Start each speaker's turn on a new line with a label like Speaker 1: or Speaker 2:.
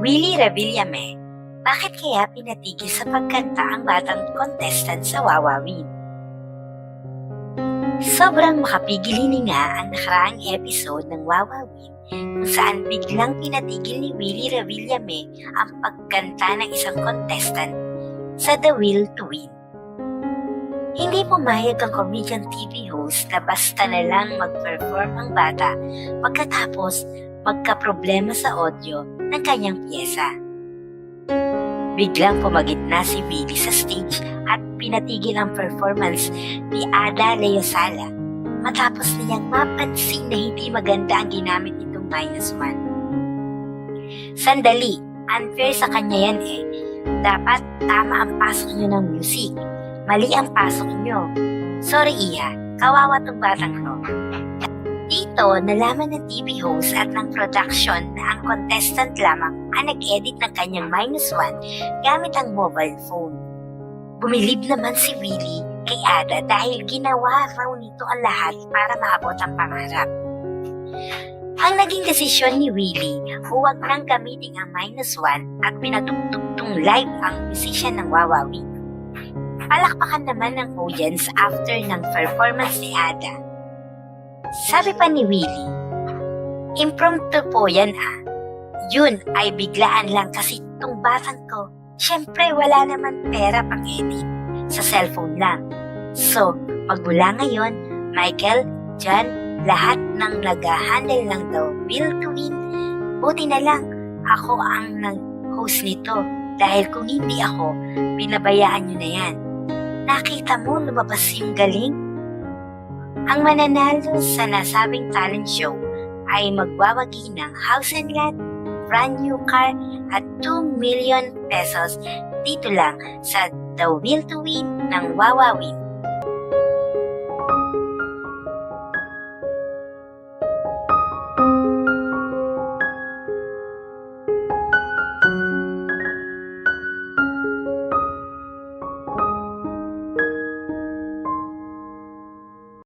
Speaker 1: Willie Revillame, bakit kaya pinatigil sa pagkanta ang batang contestant sa Wawawin? Sobrang makapigil nga ang nakaraang episode ng Wawawin kung saan biglang pinatigil ni Willie Revillame ang pagkanta ng isang contestant sa The Will to Win. Hindi pumayag ang comedian TV host na basta na lang mag-perform ang bata pagkatapos magka-problema sa audio ng kanyang piyesa. Biglang pumagitna si Willie sa stage at pinatigil ang performance ni Ada Leosala matapos niyang mapansin na hindi maganda ang ginamit nitong -1. Sandali, unfair sa kanya yan eh. Dapat tama ang pasok niyo ng music. Mali ang pasok niyo. Sorry Iya, kawawa tong batang to. Dito, nalaman ng TV host at ng production na ang contestant lamang ang nag-edit ng kanyang -1 gamit ang mobile phone. Bumilib naman si Willie kay Ada dahil ginawa raw nito ang lahat para maabot ang pangarap. Ang naging desisyon ni Willie, huwag nang gamitin ang -1 at pinatugtugtong live ang musician ng Wawawin. Palakpakan naman ng audience after ng performance ni Ada. Sabi pa ni Willie, impromptu po yan ah. Yun ay biglaan lang kasi itong batang ko, syempre wala naman pera pang edit. Sa cellphone lang. So, magmula ngayon, Michael, John, lahat ng nag-handle ng The Will to Win, buti na lang ako ang nag-host nito dahil kung hindi ako, pinabayaan nyo na yan. Nakita mo lumabas yung galing? Ang mananalo sa nasabing talent show ay magwawagi ng house and lot, brand new car at 2 million pesos dito lang sa The Will to Win ng Wawawin.